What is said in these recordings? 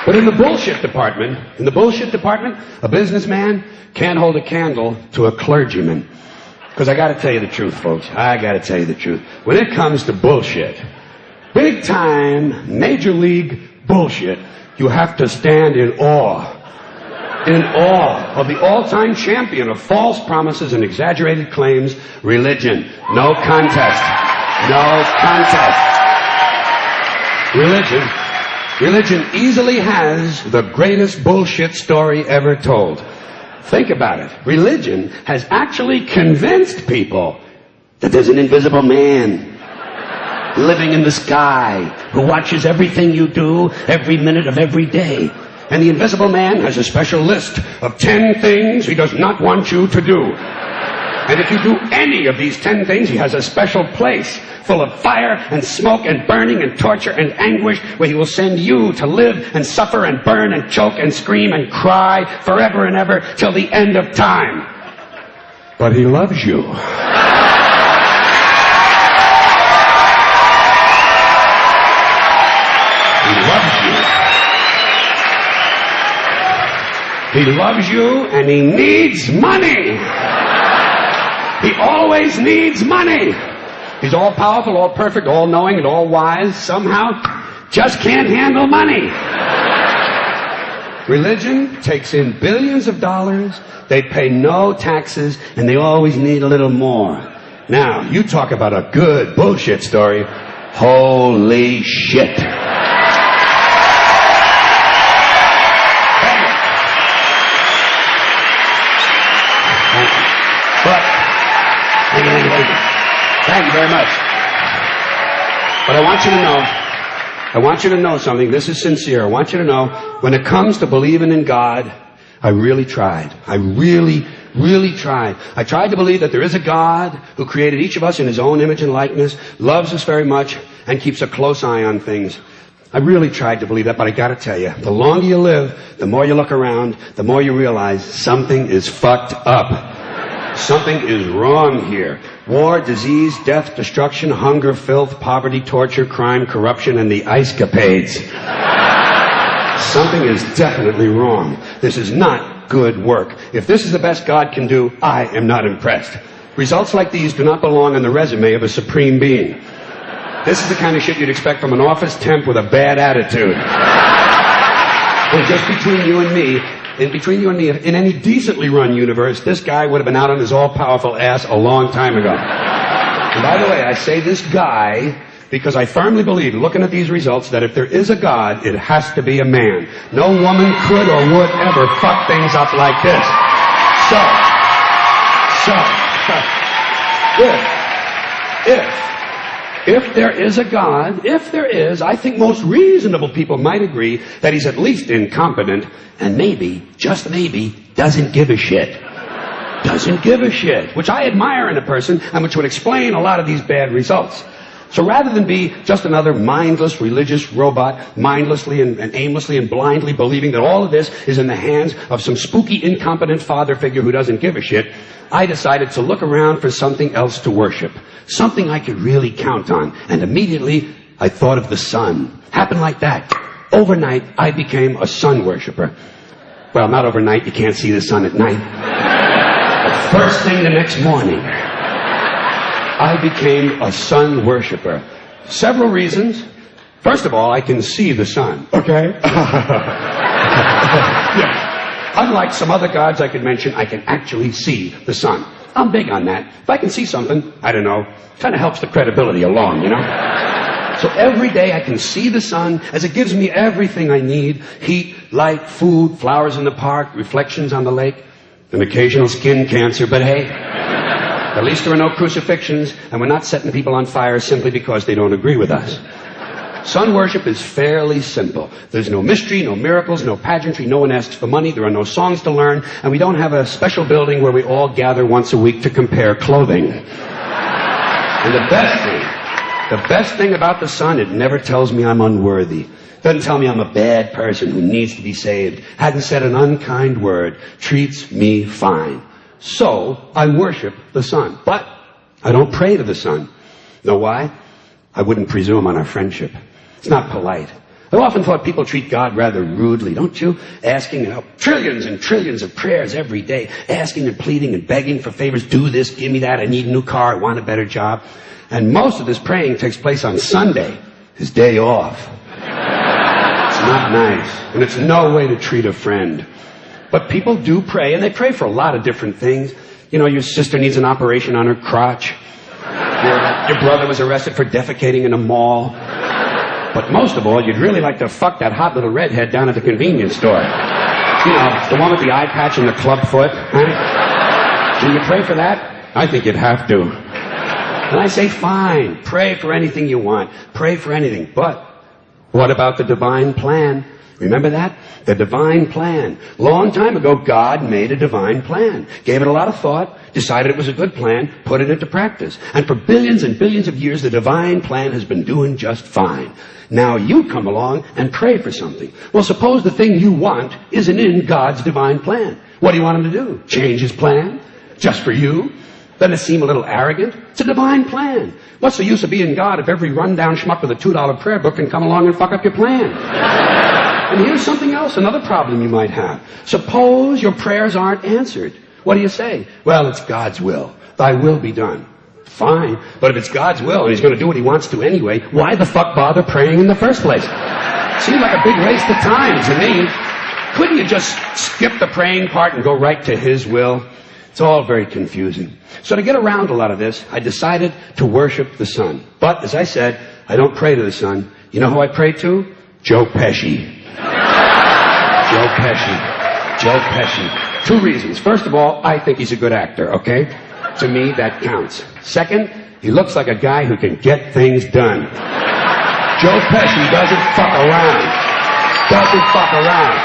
But in the bullshit department, a businessman can't hold a candle to a clergyman. Because I gotta tell you the truth, folks. I gotta tell you the truth. When it comes to bullshit, big time, major league bullshit, you have to stand in awe of the all-time champion of false promises and exaggerated claims, religion. No contest. No contest. Religion easily has the greatest bullshit story ever told. Think about it. Religion has actually convinced people that there's an invisible man living in the sky who watches everything you do every minute of every day. And the invisible man has a special list of 10 things he does not want you to do. And if you do any of these 10 things, he has a special place full of fire and smoke and burning and torture and anguish where he will send you to live and suffer and burn and choke and scream and cry forever and ever till the end of time. But he loves you. He loves you. He loves you and he needs money. He always needs money. He's all powerful, all perfect, all knowing, and all wise. Somehow, just can't handle money. Religion takes in billions of dollars. They pay no taxes, and they always need a little more. Now, you talk about a good bullshit story. Holy shit. Thank you very much. But I want you to know something. This is sincere. I want you to know, when it comes to believing in God, I really tried. I really tried. I tried to believe that there is a God who created each of us in his own image and likeness, loves us very much, and keeps a close eye on things. I really tried to believe that, but I gotta tell you, the longer you live, the more you look around, the more you realize something is fucked up. Something is wrong here. War, disease, death, destruction, hunger, filth, poverty, torture, crime, corruption, and the ice-capades. Something is definitely wrong. This is not good work. If this is the best God can do, I am not impressed. Results like these do not belong on the resume of a supreme being. This is the kind of shit you'd expect from an office temp with a bad attitude. And just between you and me, in any decently run universe, this guy would have been out on his all-powerful ass a long time ago. And by the way, I say this guy because I firmly believe, looking at these results, that if there is a God, it has to be a man. No woman could or would ever fuck things up like this. If there is a God, I think most reasonable people might agree that he's at least incompetent and maybe, just maybe, doesn't give a shit. Doesn't give a shit, which I admire in a person and which would explain a lot of these bad results. So rather than be just another mindless religious robot, mindlessly and aimlessly and blindly believing that all of this is in the hands of some spooky, incompetent father figure who doesn't give a shit, I decided to look around for something else to worship. Something I could really count on. And immediately, I thought of the sun. Happened like that. Overnight, I became a sun worshiper. Well, not overnight. You can't see the sun at night. But first thing the next morning, I became a sun worshiper. Several reasons. First of all, I can see the sun. Okay? Yeah. Unlike some other gods I could mention, I can actually see the sun. I'm big on that. If I can see something, I don't know, kind of helps the credibility along, you know? So every day I can see the sun as it gives me everything I need. Heat, light, food, flowers in the park, reflections on the lake, an occasional skin cancer, but hey, at least there are no crucifixions, and we're not setting people on fire simply because they don't agree with us. Sun worship is fairly simple. There's no mystery, no miracles, no pageantry, no one asks for money, there are no songs to learn, and we don't have a special building where we all gather once a week to compare clothing. And the best thing about the sun, it never tells me I'm unworthy. Doesn't tell me I'm a bad person who needs to be saved. Hadn't said an unkind word. Treats me fine. So, I worship the sun. But I don't pray to the sun. Know why? I wouldn't presume on our friendship. It's not polite. I've often thought people treat God rather rudely, don't you? Asking trillions and trillions of prayers every day, asking and pleading and begging for favors. Do this, give me that, I need a new car, I want a better job. And most of this praying takes place on Sunday, his day off. It's not nice, and it's no way to treat a friend. But people do pray, and they pray for a lot of different things. You know, your sister needs an operation on her crotch. Your brother was arrested for defecating in a mall. But most of all, you'd really like to fuck that hot little redhead down at the convenience store. You know, the one with the eye patch and the club foot. Huh? Do you pray for that? I think you'd have to. And I say, fine, pray for anything you want. Pray for anything. But what about the divine plan? Remember that? The divine plan. Long time ago, God made a divine plan. Gave it a lot of thought, decided it was a good plan, put it into practice. And for billions and billions of years, the divine plan has been doing just fine. Now you come along and pray for something. Well, suppose the thing you want isn't in God's divine plan. What do you want him to do? Change his plan? Just for you? Doesn't it seem a little arrogant? It's a divine plan. What's the use of being God if every rundown schmuck with a $2 prayer book can come along and fuck up your plan? And here's something else, another problem you might have. Suppose your prayers aren't answered. What do you say? Well, it's God's will. Thy will be done. Fine. But if it's God's will and he's going to do what he wants to anyway, why the fuck bother praying in the first place? Seems like a big waste of time to me. Couldn't you just skip the praying part and go right to his will? It's all very confusing. So to get around a lot of this, I decided to worship the sun. But, as I said, I don't pray to the sun. You know who I pray to? Joe Pesci. Joe Pesci. Joe Pesci. Two reasons. First of all, I think he's a good actor, okay? To me, that counts. Second, he looks like a guy who can get things done. Joe Pesci doesn't fuck around. Doesn't fuck around.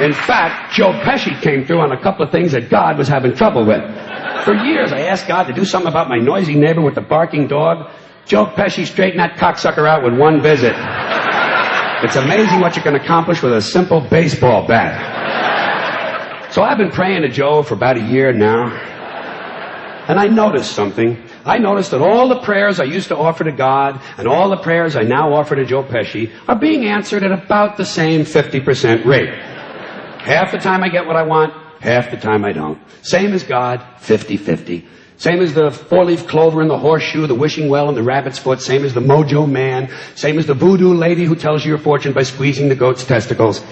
In fact, Joe Pesci came through on a couple of things that God was having trouble with. For years, I asked God to do something about my noisy neighbor with the barking dog. Joe Pesci straightened that cocksucker out with one visit. It's amazing what you can accomplish with a simple baseball bat. So I've been praying to Joe for about a year now. And I noticed something. I noticed that all the prayers I used to offer to God and all the prayers I now offer to Joe Pesci are being answered at about the same 50% rate. Half the time I get what I want, half the time I don't. Same as God, 50-50. Same as the four-leaf clover and the horseshoe, the wishing well and the rabbit's foot. Same as the mojo man. Same as the voodoo lady who tells you your fortune by squeezing the goat's testicles.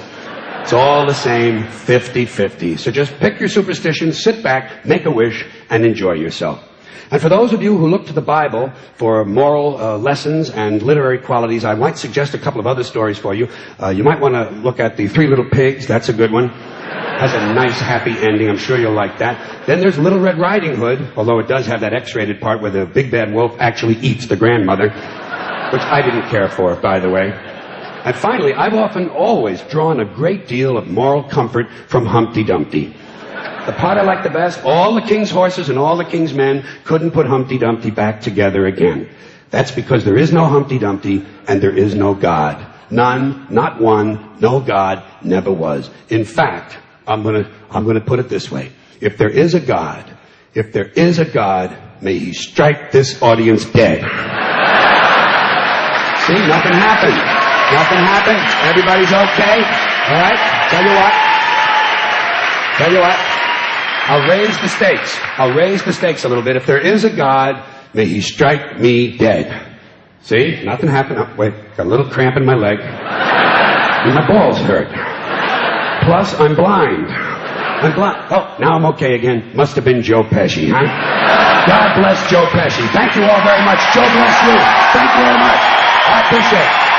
It's all the same, 50-50. So just pick your superstition, sit back, make a wish, and enjoy yourself. And for those of you who look to the Bible for moral lessons and literary qualities, I might suggest a couple of other stories for you. You might want to look at The Three Little Pigs. That's a good one. Has a nice, happy ending. I'm sure you'll like that. Then there's Little Red Riding Hood, although it does have that X-rated part where the big bad wolf actually eats the grandmother, which I didn't care for, by the way. And finally, I've always drawn a great deal of moral comfort from Humpty Dumpty. The part I like the best, all the king's horses and all the king's men couldn't put Humpty Dumpty back together again. That's because there is no Humpty Dumpty and there is no God. None, not one, no God, never was. In fact, I'm gonna put it this way. If there is a God, may he strike this audience dead. See, nothing happened. Nothing happened. Everybody's okay. All right? Tell you what. I'll raise the stakes a little bit. If there is a God, may he strike me dead. See? Nothing happened. Oh, wait. Got a little cramp in my leg. And my balls hurt. Plus, I'm blind. Oh, now I'm okay again. Must have been Joe Pesci, huh? God bless Joe Pesci. Thank you all very much. Joe bless you. Thank you very much. I appreciate it.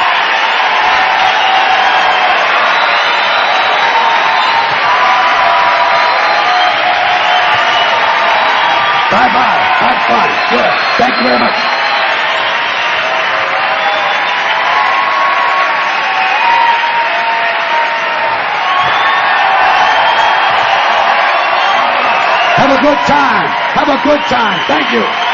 Bye-bye. Have fun. Good. Thank you very much. Have a good time. Have a good time. Thank you.